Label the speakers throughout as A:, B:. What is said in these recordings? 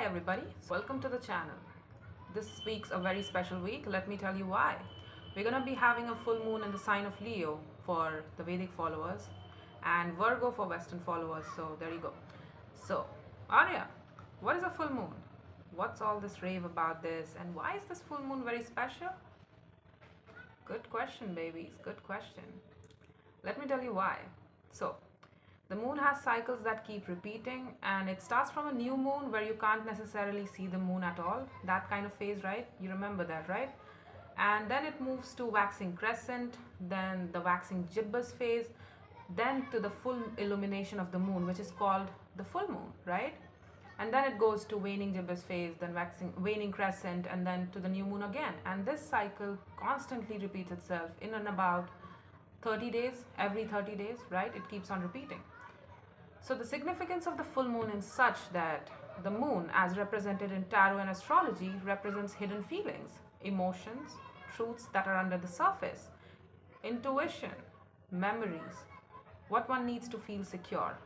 A: Hi everybody, welcome to the channel. This week's a very special week. Let me tell you why. We're gonna be having a full moon in the sign of Leo for the Vedic followers and Virgo for Western followers. So there you go. So, Arya, what is a full moon? What's all this rave about this, and why is this full moon very special? Good question, babies. Good question. Let me tell you why. So, the moon has cycles that keep repeating, and it starts from a new moon where you can't necessarily see the moon at all. That kind of phase, right? You remember that, right? And then it moves to waxing crescent, then the waxing gibbous phase, then to the full illumination of the moon, which is called the full moon, right? And then it goes to waning gibbous phase, then waning crescent, and then to the new moon again. And this cycle constantly repeats itself in and about 30 days, every 30 days, right? It keeps on repeating. So the significance of the full moon is such that the moon, as represented in tarot and astrology, represents hidden feelings, emotions, truths that are under the surface, intuition, memories, what one needs to feel secure.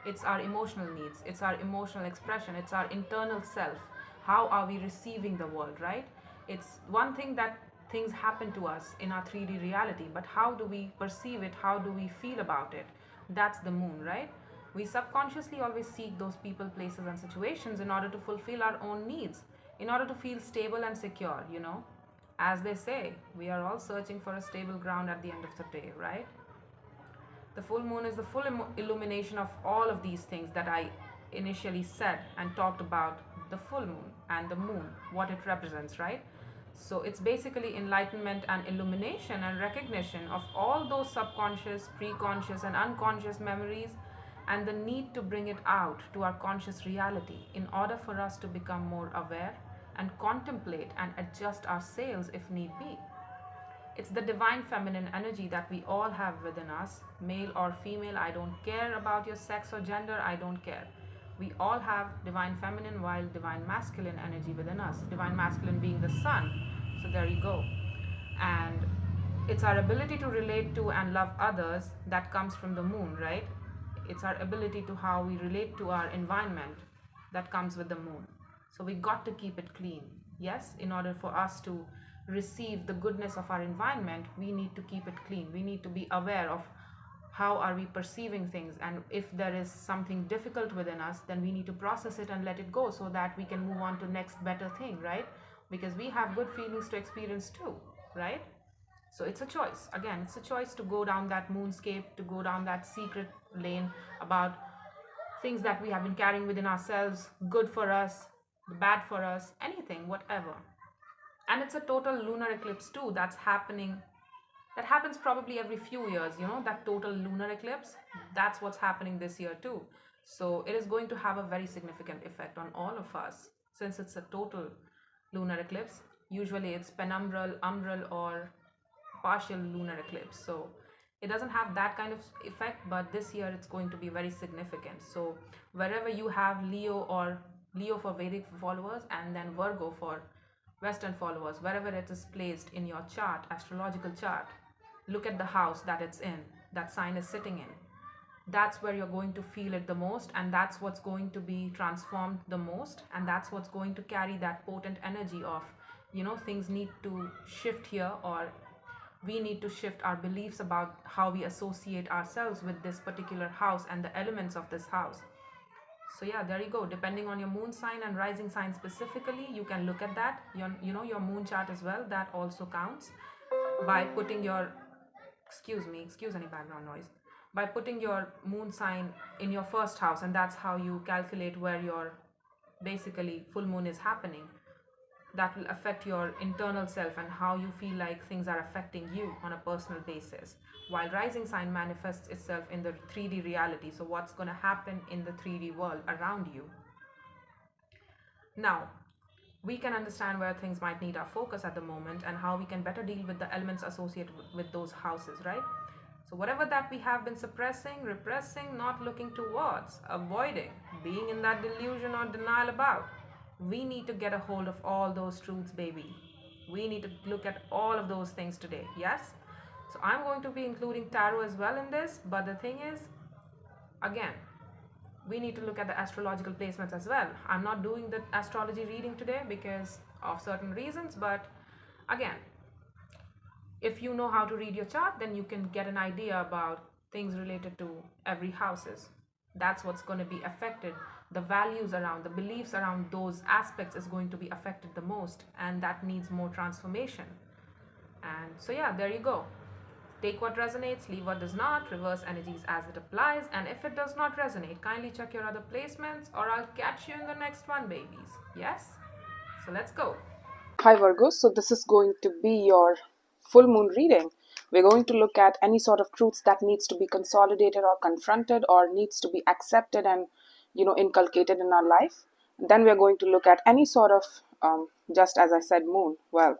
A: It's our emotional needs, it's our emotional expression, it's our internal self. How are we receiving the world, right? It's one thing that things happen to us in our 3D reality, but how do we perceive it? How do we feel about it? That's the moon, right? We subconsciously always seek those people, places, and situations in order to fulfill our own needs, in order to feel stable and secure, As they say, we are all searching for a stable ground at the end of the day, right? The full moon is the full illumination of all of these things that I initially said and talked about the full moon and the moon, what it represents, right? So it's basically enlightenment and illumination and recognition of all those subconscious, preconscious, and unconscious memories, and the need to bring it out to our conscious reality in order for us to become more aware and contemplate and adjust our sails if need be. It's the divine feminine energy that we all have within us, male or female. I don't care about your sex or gender, I don't care. We all have divine feminine while divine masculine energy within us, divine masculine being the sun. So there you go. And it's our ability to relate to and love others that comes from the moon, right? It's our ability to how we relate to our environment that comes with the moon. So we got to keep it clean. Yes, in order for us to receive the goodness of our environment, we need to keep it clean. We need to be aware of how are we perceiving things, and if there is something difficult within us, then we need to process it and let it go so that we can move on to next better thing, right? Because we have good feelings to experience too, right? So it's a choice. Again, it's a choice to go down that moonscape, to go down that secret lane about things that we have been carrying within ourselves, good for us, bad for us, anything, whatever. And it's a total lunar eclipse too that's happening. That happens probably every few years, that total lunar eclipse. That's what's happening this year too. So it is going to have a very significant effect on all of us since it's a total lunar eclipse. Usually it's penumbral, umbral, or partial lunar eclipse. So it doesn't have that kind of effect, but this year it's going to be very significant. So wherever you have Leo for Vedic followers, and then Virgo for Western followers, wherever it is placed in your chart, astrological chart, look at the house that it's in, that sign is sitting in. That's where you're going to feel it the most, and that's what's going to be transformed the most, and that's what's going to carry that potent energy of, things need to shift here, or we need to shift our beliefs about how we associate ourselves with this particular house and the elements of this house. So yeah, there you go. Depending on your moon sign and rising sign specifically, you can look at that. Your moon chart as well. That also counts by putting your, excuse any background noise, by putting your moon sign in your first house, and that's how you calculate where your basically full moon is happening. That will affect your internal self and how you feel like things are affecting you on a personal basis. While rising sign manifests itself in the 3D reality, so what's going to happen in the 3D world around you. Now, we can understand where things might need our focus at the moment and how we can better deal with the elements associated with those houses, right? So whatever that we have been suppressing, repressing, not looking towards, avoiding, being in that delusion or denial about, we need to get a hold of all those truths, baby. We need to look at all of those things today, yes? So I'm going to be including tarot as well in this, but the thing is, again, we need to look at the astrological placements as well. I'm not doing the astrology reading today because of certain reasons, but again, if you know how to read your chart, then you can get an idea about things related to every houses. That's what's going to be affected. The values around, the beliefs around those aspects is going to be affected the most, and that needs more transformation. And so yeah, there you go. Take what resonates, leave what does not, reverse energies as it applies, and if it does not resonate, kindly check your other placements, or I'll catch you in the next one, babies. Yes? So let's go.
B: Hi Virgo, so this is going to be your full moon reading. We're going to look at any sort of truths that needs to be consolidated or confronted or needs to be accepted and inculcated in our life. Then we're going to look at any sort of just as I said, moon. Well,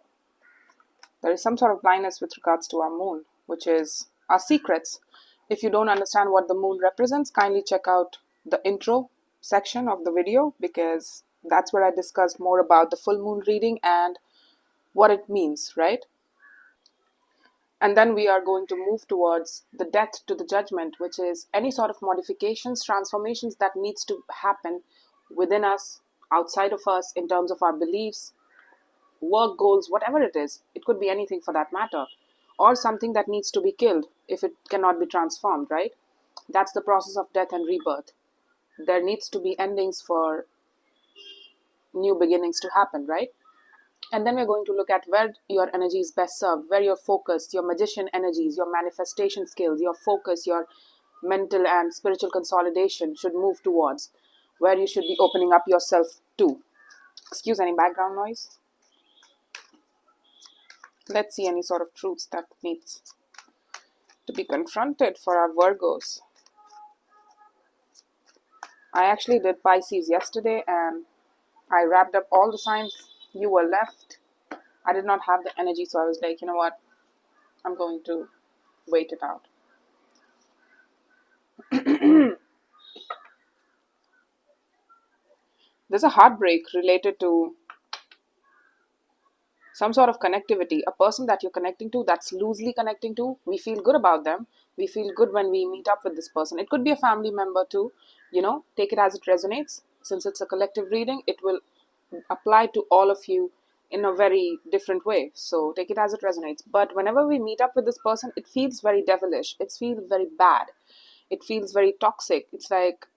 B: there is some sort of blindness with regards to our moon, which is our secrets. If you don't understand what the moon represents, kindly check out the intro section of the video, because that's where I discussed more about the full moon reading and what it means, right? And then we are going to move towards the death to the judgment, which is any sort of modifications, transformations that needs to happen within us, outside of us, in terms of our beliefs, work goals, whatever it is. It could be anything for that matter, or something that needs to be killed if it cannot be transformed, right? That's the process of death and rebirth. There needs to be endings for new beginnings to happen, right? And then we're going to look at where your energy is best served, where your focus, your magician energies, your manifestation skills, your focus, your mental and spiritual consolidation should move towards, where you should be opening up yourself to. Excuse any background noise. Let's see any sort of truths that needs to be confronted for our Virgos. I actually did Pisces yesterday and I wrapped up all the signs. You were left. I did not have the energy, so I was like, you know what? I'm going to wait it out. There's a heartbreak related to some sort of connectivity, a person that you're connecting to, that's loosely connecting to. We feel good about them. We feel good when we meet up with this person. It could be a family member too. Take it as it resonates. Since it's a collective reading, it will apply to all of you in a very different way. So take it as it resonates. But whenever we meet up with this person, it feels very devilish. It feels very bad. It feels very toxic. It's like,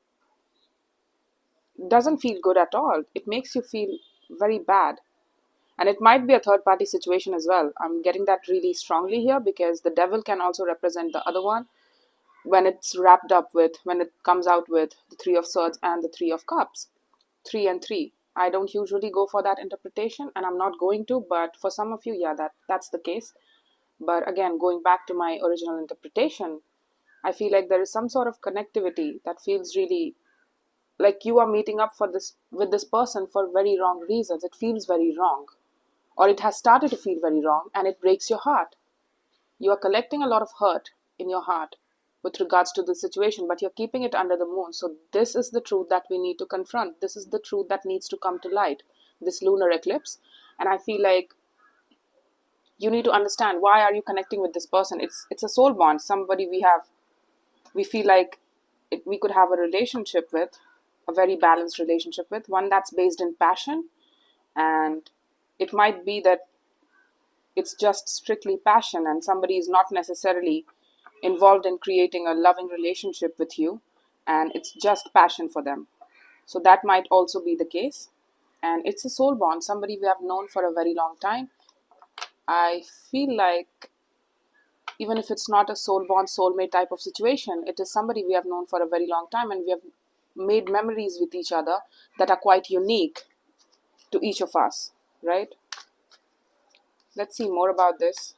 B: doesn't feel good at all. It makes you feel very bad. And it might be a third party situation as well. I'm getting that really strongly here, because the devil can also represent the other one when it's wrapped up with, when it comes out with the Three of Swords and the Three of Cups. 3 and 3. I don't usually go for that interpretation, and I'm not going to, but for some of you, yeah, that's the case. But again, going back to my original interpretation, I feel like there is some sort of connectivity that feels really like you are meeting up with this person for very wrong reasons. It feels very wrong, or it has started to feel very wrong, and it breaks your heart. You are collecting a lot of hurt in your heart with regards to the situation, but you're keeping it under the moon. So this is the truth that we need to confront. This is the truth that needs to come to light, this lunar eclipse. And I feel like you need to understand, why are you connecting with this person? It's a soul bond, somebody we feel like we could have a relationship with, a very balanced relationship with, one that's based in passion. And it might be that it's just strictly passion, and somebody is not necessarily involved in creating a loving relationship with you, and it's just passion for them. So that might also be the case. And it's a soul bond, somebody we have known for a very long time. I feel like even if it's not a soul bond, soulmate type of situation, it is somebody we have known for a very long time, and we have made memories with each other that are quite unique to each of us, right? Let's see more about this.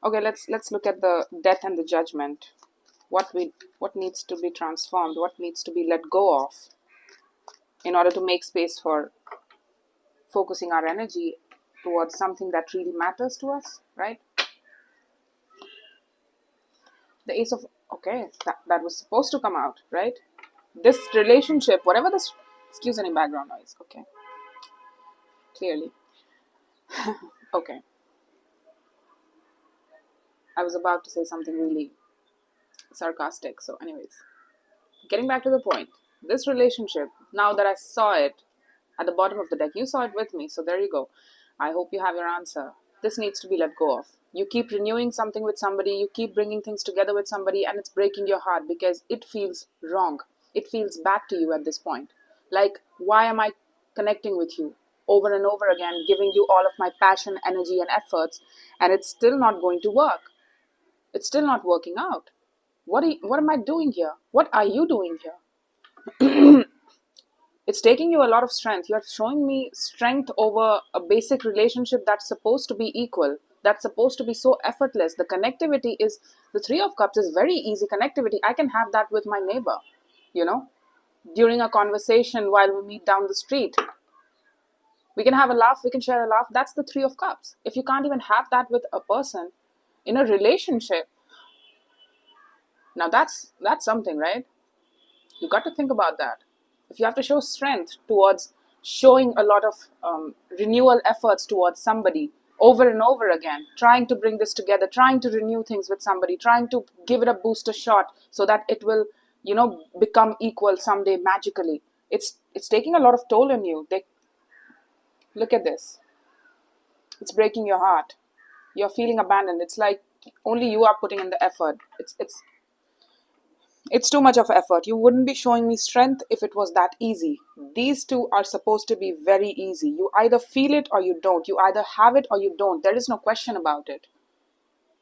B: Okay, let's look at the death and the judgment. What needs to be transformed, what needs to be let go of in order to make space for focusing our energy towards something that really matters to us, right? The Ace of, okay, that was supposed to come out, right? This relationship, whatever this, excuse any background noise, okay, clearly. Okay, I was about to say something really sarcastic. So anyways, getting back to the point, this relationship, now that I saw it at the bottom of the deck, you saw it with me, so there you go. I hope you have your answer. This needs to be let go of. You keep renewing something with somebody, you keep bringing things together with somebody, and it's breaking your heart because it feels wrong. It feels bad to you at this point. Like, why am I connecting with you over and over again, giving you all of my passion, energy, and efforts, and it's still not going to work? It's still not working out. What am I doing here? What are you doing here? It's taking you a lot of strength. You're showing me strength over a basic relationship that's supposed to be equal, that's supposed to be so effortless. The connectivity is, the Three of Cups is very easy connectivity. I can have that with my neighbor, you know, during a conversation while we meet down the street. We can have a laugh, we can share a laugh. That's the Three of Cups. If you can't even have that with a person in a relationship, now that's something, right? You got to think about that. If you have to show strength towards showing a lot of renewal efforts towards somebody over and over again, trying to bring this together, trying to renew things with somebody, trying to give it a booster shot so that it will, become equal someday magically. It's taking a lot of toll on you. Look at this. It's breaking your heart. You're feeling abandoned. It's like only you are putting in the effort. It's too much of effort. You wouldn't be showing me strength if it was that easy. These two are supposed to be very easy. You either feel it or you don't. You either have it or you don't. There is no question about it.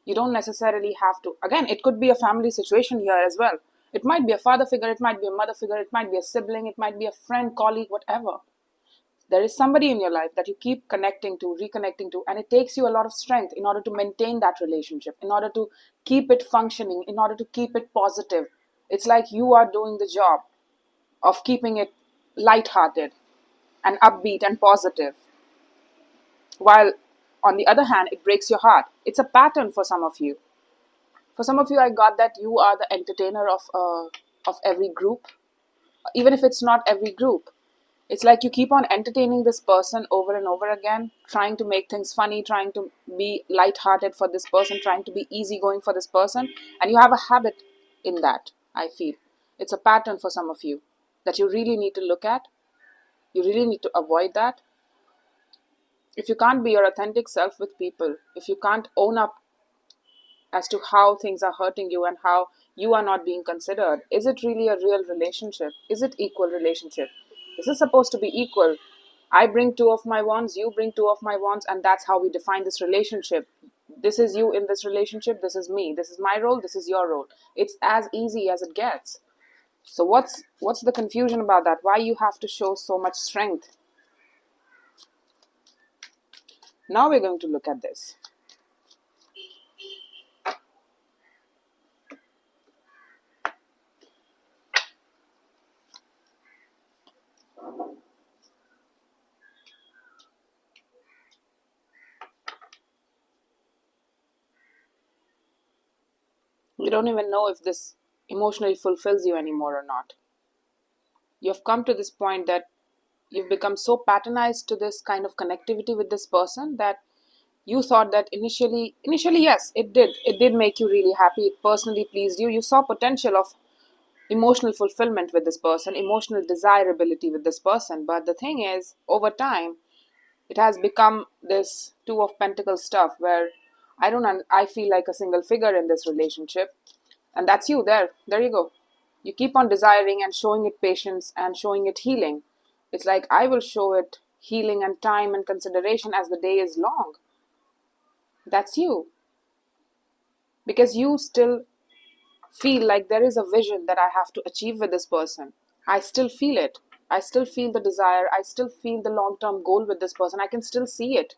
B: You don't necessarily have to. Again, it could be a family situation here as well. It might be a father figure, it might be a mother figure, it might be a sibling, it might be a friend, colleague, whatever. There is somebody in your life that you keep connecting to, reconnecting to, and it takes you a lot of strength in order to maintain that relationship, in order to keep it functioning, in order to keep it positive. It's like you are doing the job of keeping it lighthearted and upbeat and positive. While on the other hand, it breaks your heart. It's a pattern for some of you. For some of you, I got that you are the entertainer of every group, even if it's not every group. It's like you keep on entertaining this person over and over again, trying to make things funny, trying to be lighthearted for this person, trying to be easygoing for this person. And you have a habit in that, I feel. It's a pattern for some of you that you really need to look at. You really need to avoid that. If you can't be your authentic self with people, if you can't own up as to how things are hurting you and how you are not being considered, is it really a real relationship? Is it equal relationship? This is supposed to be equal. I bring two of my wands, you bring two of my wands, and that's how we define this relationship. This is you in this relationship, this is me. This is my role, this is your role. It's as easy as it gets. So what's the confusion about that? Why you have to show so much strength? Now we're going to look at this. You don't even know if this emotionally fulfills you anymore or not. You've come to this point that you've become so patternized to this kind of connectivity with this person that you thought that initially, yes, it did make you really happy. It personally pleased you. You saw potential of emotional fulfillment with this person, emotional desirability with this person. But the thing is, over time, it has become this Two of Pentacles stuff where I feel like a single figure in this relationship. And that's you there. There you go. You keep on desiring and showing it patience and showing it healing. It's like I will show it healing and time and consideration as the day is long. That's you. Because you still feel like there is a vision that I have to achieve with this person. I still feel it. I still feel the desire. I still feel the long-term goal with this person. I can still see it.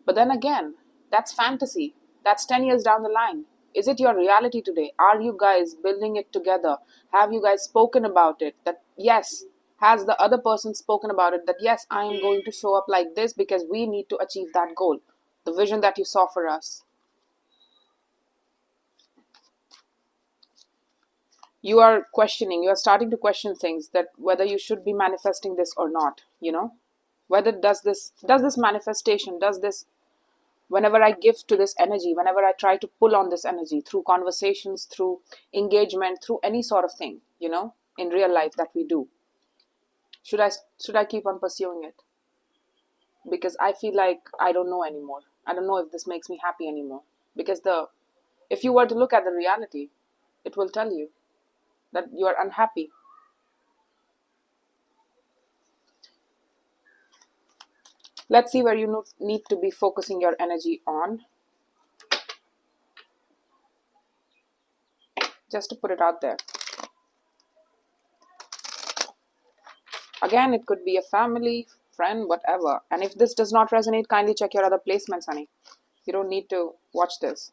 B: But then again, that's fantasy. That's 10 years down the line. Is it your reality today? Are you guys building it together? Have you guys spoken about it? That yes, has the other person spoken about it? That yes, I am going to show up like this because we need to achieve that goal. The vision that you saw for us. You are starting to question things, that whether you should be manifesting this or not, whether does this manifestation, whenever I give to this energy, whenever I try to pull on this energy through conversations, through engagement, through any sort of thing, in real life that we do. Should I keep on pursuing it? Because I feel like I don't know anymore. I don't know if this makes me happy anymore. Because if you were to look at the reality, it will tell you that you are unhappy. Let's see where you need to be focusing your energy on. Just to put it out there. Again, it could be a family, friend, whatever. And if this does not resonate, kindly check your other placements, honey. You don't need to watch this.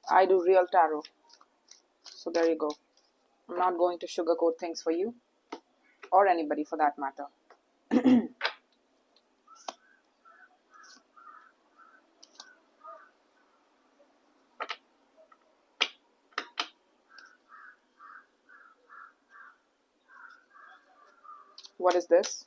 B: I do real tarot. So there you go. I'm not going to sugarcoat things for you. Or anybody for that matter. What is this?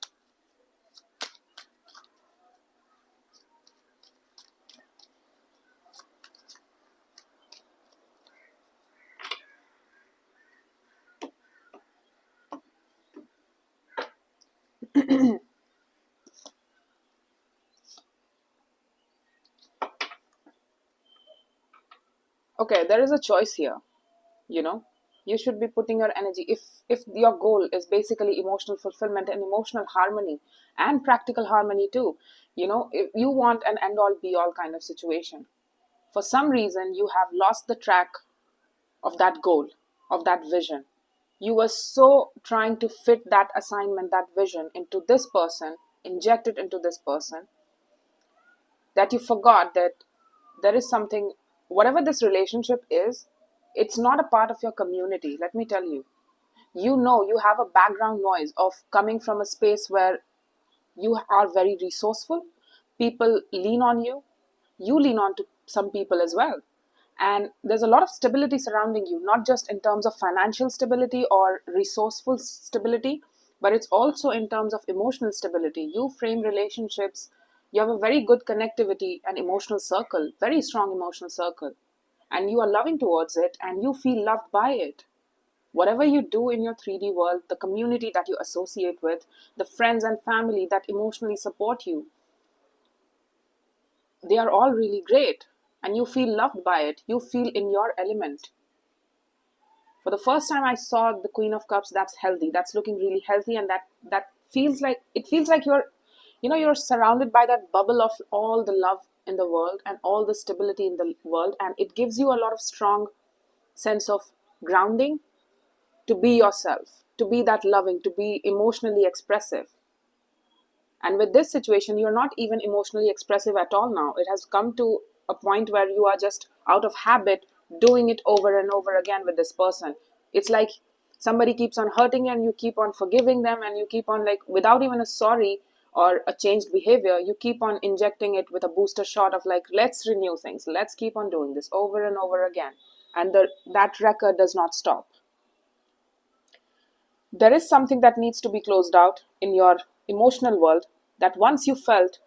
B: Okay, there is a choice here. You should be putting your energy, if your goal is basically emotional fulfillment and emotional harmony and practical harmony too, if you want an end all be all kind of situation, for some reason you have lost the track of that goal, of that vision. You were so trying to fit that assignment, that vision into this person, inject it into this person, that you forgot that there is something, whatever this relationship is, it's not a part of your community. Let me tell you, you have a background noise of coming from a space where you are very resourceful. People lean on you. You lean on to some people as well. And there's a lot of stability surrounding you, not just in terms of financial stability or resourceful stability, but it's also in terms of emotional stability. You frame relationships. You have a very good connectivity and emotional circle, very strong emotional circle. And you are loving towards it and you feel loved by it. Whatever you do in your 3D world, the community that you associate with, the friends and family that emotionally support you, they are all really great. And you feel loved by it. You feel in your element. For the first time, I saw the Queen of Cups that's healthy, that's looking really healthy, and that feels like you're surrounded by that bubble of all the love in the world and all the stability in the world, and it gives you a lot of strong sense of grounding to be yourself, to be that loving, to be emotionally expressive. And with this situation, you're not even emotionally expressive at all now. It has come to a point where you are just out of habit doing it over and over again with this person. It's like somebody keeps on hurting you and you keep on forgiving them, and you keep on, like, without even a sorry or a changed behavior, you keep on injecting it with a booster shot of like, let's renew things. Let's keep on doing this over and over again. And that record does not stop. There is something that needs to be closed out in your emotional world that once you felt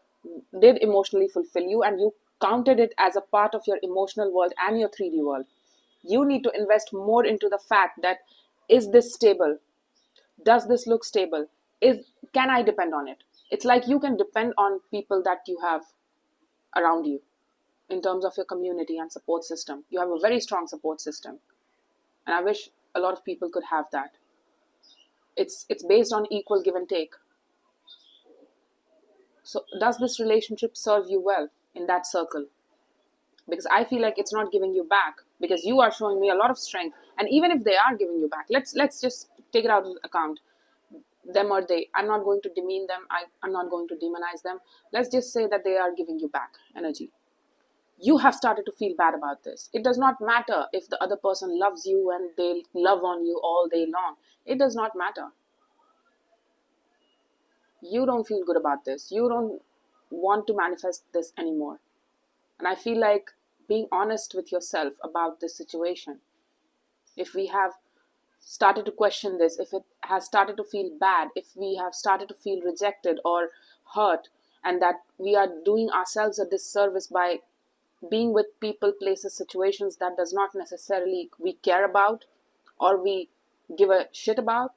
B: did emotionally fulfill you, and you counted it as a part of your emotional world and your 3D world. You need to invest more into the fact that, is this stable? Does this look stable? Can I depend on it? It's like you can depend on people that you have around you in terms of your community and support system. You have a very strong support system. And I wish a lot of people could have that. It's based on equal give and take. So does this relationship serve you well in that circle? Because I feel like it's not giving you back, because you are showing me a lot of strength. And even if they are giving you back, let's just take it out of account, them or they. I'm not going to demean them. I'm not going to demonize them. Let's just say that they are giving you back energy. You have started to feel bad about this. It does not matter if the other person loves you and they love on you all day long. It does not matter. You don't feel good about this. You don't want to manifest this anymore. And I feel like being honest with yourself about this situation, if we have started to question this, if it has started to feel bad, if we have started to feel rejected or hurt, and that we are doing ourselves a disservice by being with people, places, situations that does not necessarily we care about or we give a shit about,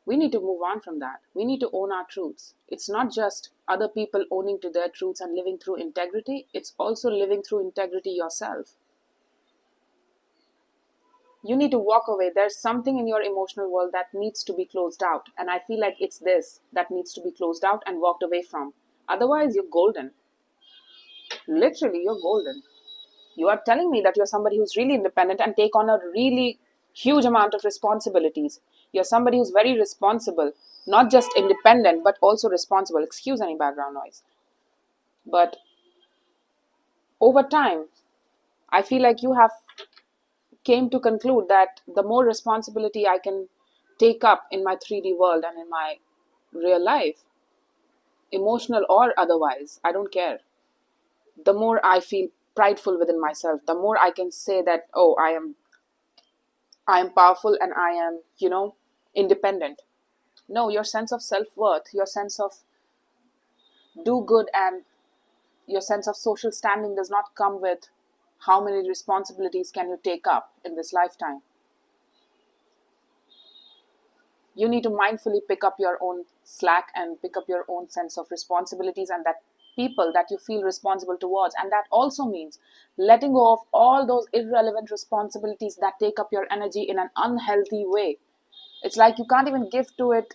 B: We need to move on from that. We need to own our truths. It's not just other people owning to their truths and living through integrity, it's also living through integrity yourself. You need to walk away. There's something in your emotional world that needs to be closed out. And I feel like it's this that needs to be closed out and walked away from. Otherwise, you're golden. Literally, you're golden. You are telling me that you're somebody who's really independent and take on a really huge amount of responsibilities. You're somebody who's very responsible, not just independent, but also responsible. Excuse any background noise. But over time, I feel like you have came to conclude that the more responsibility I can take up in my 3D world and in my real life, emotional or otherwise, I don't care. The more I feel prideful within myself, the more I can say that, oh, I am powerful and I am, independent. No, your sense of self-worth, your sense of do good and your sense of social standing does not come with how many responsibilities can you take up in this lifetime. You need to mindfully pick up your own slack and pick up your own sense of responsibilities and that people that you feel responsible towards. And that also means letting go of all those irrelevant responsibilities that take up your energy in an unhealthy way. It's like you can't even give to it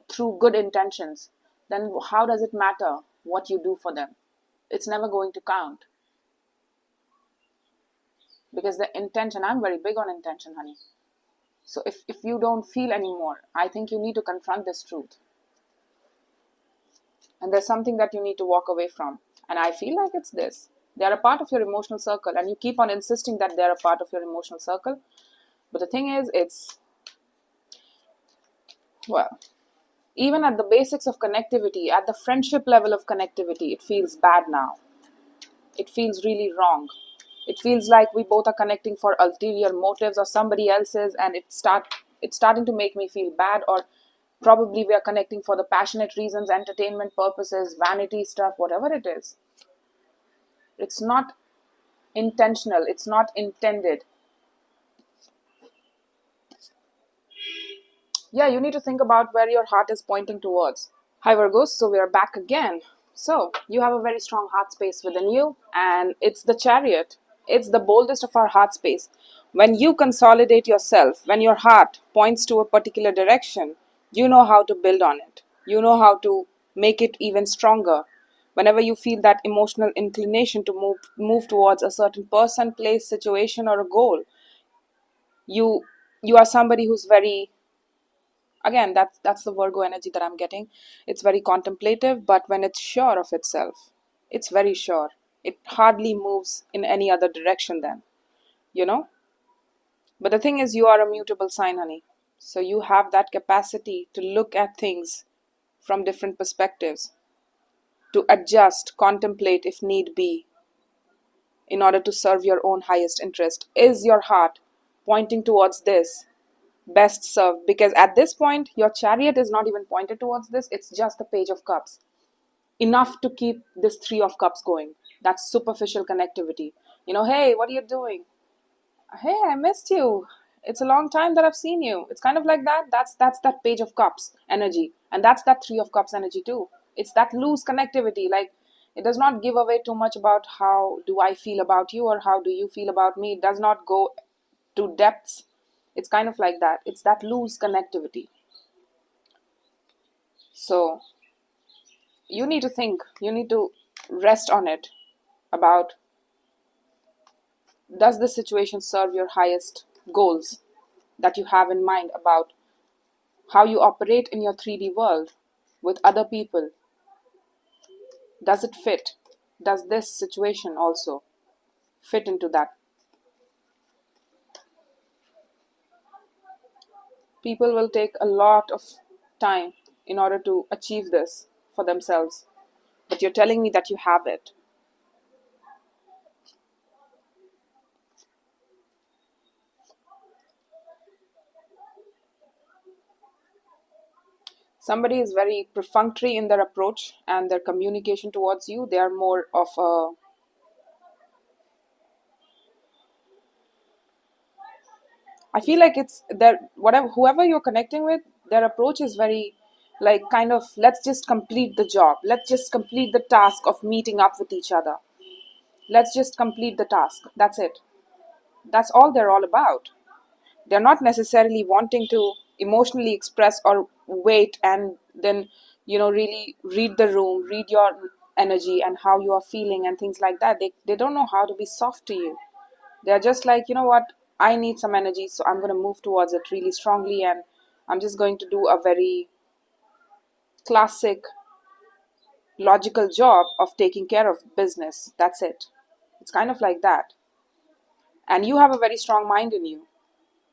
B: through good intentions. Then how does it matter what you do for them? It's never going to count. Because the intention, I'm very big on intention, honey. So if you don't feel anymore, I think you need to confront this truth. And there's something that you need to walk away from. And I feel like it's this. They're a part of your emotional circle. And you keep on insisting that they're a part of your emotional circle. But the thing is, even at the basics of connectivity, at the friendship level of connectivity, it feels bad now. It feels really wrong. It feels like we both are connecting for ulterior motives or somebody else's, and it's starting to make me feel bad. Or probably we are connecting for the passionate reasons, entertainment purposes, vanity stuff, whatever it is. It's not intentional. It's not intended. Yeah, you need to think about where your heart is pointing towards. Hi Virgos, so we are back again. So you have a very strong heart space within you, and it's the Chariot. It's the boldest of our heart space. When you consolidate yourself, when your heart points to a particular direction, you know how to build on it. You know how to make it even stronger. Whenever you feel that emotional inclination to move towards a certain person, place, situation, or a goal, you are somebody who's very, again, that's the Virgo energy that I'm getting. It's very contemplative, but when it's sure of itself, it's very sure. It hardly moves in any other direction then, you know. But the thing is, you are a mutable sign, honey. So you have that capacity to look at things from different perspectives, to adjust, contemplate if need be, in order to serve your own highest interest. Is your heart pointing towards this? Best served, because at this point your Chariot is not even pointed towards this. It's just the Page of Cups, enough to keep this Three of Cups going. That's superficial connectivity. Hey, what are you doing? Hey, I missed you. It's a long time that I've seen you. It's kind of like that. That's that Page of Cups energy, and that's that Three of Cups energy too. It's that loose connectivity. Like, it does not give away too much about how do I feel about you or how do you feel about me. It does not go to depths. It's kind of like that. It's that loose connectivity. So you need to think, you need to rest on it about, does this situation serve your highest goals that you have in mind about how you operate in your 3D world with other people? Does it fit? Does this situation also fit into that? People will take a lot of time in order to achieve this for themselves. But you're telling me that you have it. Somebody is very perfunctory in their approach and their communication towards you. They are more of a, I feel like it's that whatever, whoever you're connecting with, their approach is very like kind of, let's just complete the job, let's just complete the task of meeting up with each other, let's just complete the task, that's it. That's all they're all about. They're not necessarily wanting to emotionally express or wait and then, really read the room, read your energy and how you are feeling and things like that. They don't know how to be soft to you. They're just like, you know what, I need some energy, so I'm going to move towards it really strongly, and I'm just going to do a very classic logical job of taking care of business. That's it. It's kind of like that. And you have a very strong mind in you.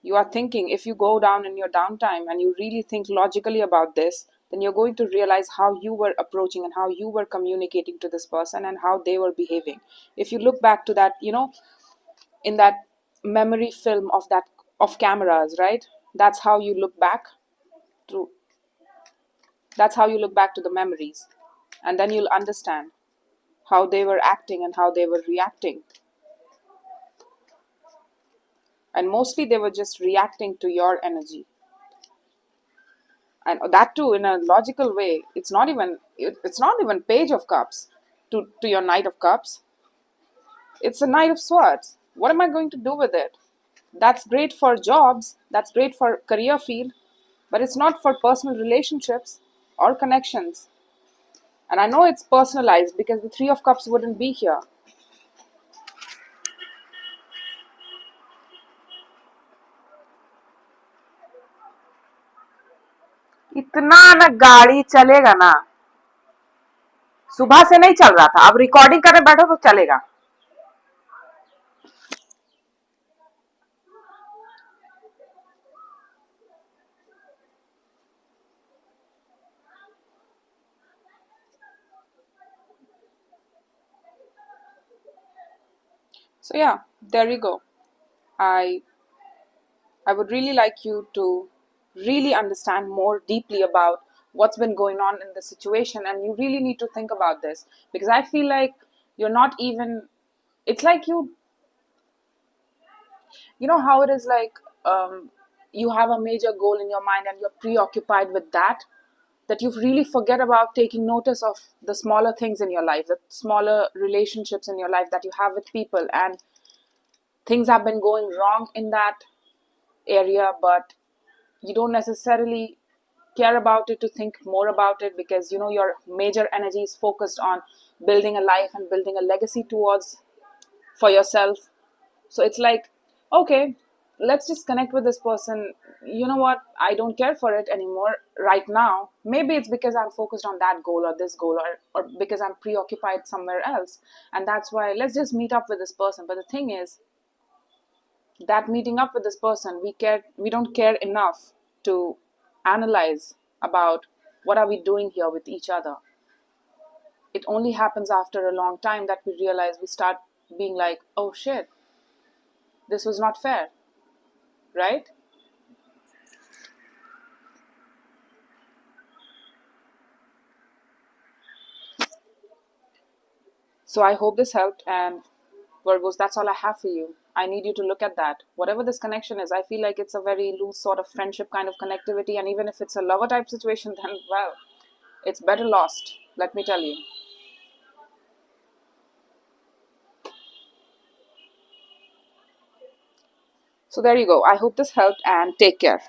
B: You are thinking, if you go down in your downtime and you really think logically about this, then you're going to realize how you were approaching and how you were communicating to this person and how they were behaving. If you look back to that, in that memory film of cameras, right? That's how you look back to that's how you look back to the memories. And then you'll understand how they were acting and how they were reacting. And mostly they were just reacting to your energy. And that too in a logical way. It's not even page of cups to your knight of cups. It's a knight of swords. What am I going to do with it? That's great for jobs, that's great for career field, but it's not for personal relationships or connections. And I know it's personalized because the three of cups wouldn't be here. इतना ना गाड़ी चलेगा ना, सुबह से नहीं चल रहा था, अब रिकॉर्डिंग करने बैठो तो चलेगा. So yeah, there you go. I I would really like you to really understand more deeply about what's been going on in the situation, and you really need to think about this, because I feel like you're not even, it's like you know how it is like, you have a major goal in your mind and you're preoccupied with that you really forget about taking notice of the smaller things in your life, the smaller relationships in your life that you have with people, and things have been going wrong in that area, but you don't necessarily care about it to think more about it, because your major energy is focused on building a life and building a legacy towards for yourself. So it's like, okay, let's just connect with this person. You know what, I don't care for it anymore right now. Maybe it's because I'm focused on that goal or this goal, or because I'm preoccupied somewhere else, and that's why let's just meet up with this person. But the thing is that meeting up with this person, we don't care enough to analyze about what are we doing here with each other. It only happens after a long time that we realize, we start being like, oh shit, this was not fair, right? So I hope this helped, and Virgos, that's all I have for you. I need you to look at that. Whatever this connection is, I feel like it's a very loose sort of friendship kind of connectivity, and even if it's a lover type situation, then well, it's better lost, let me tell you. So there you go. I hope this helped, and take care.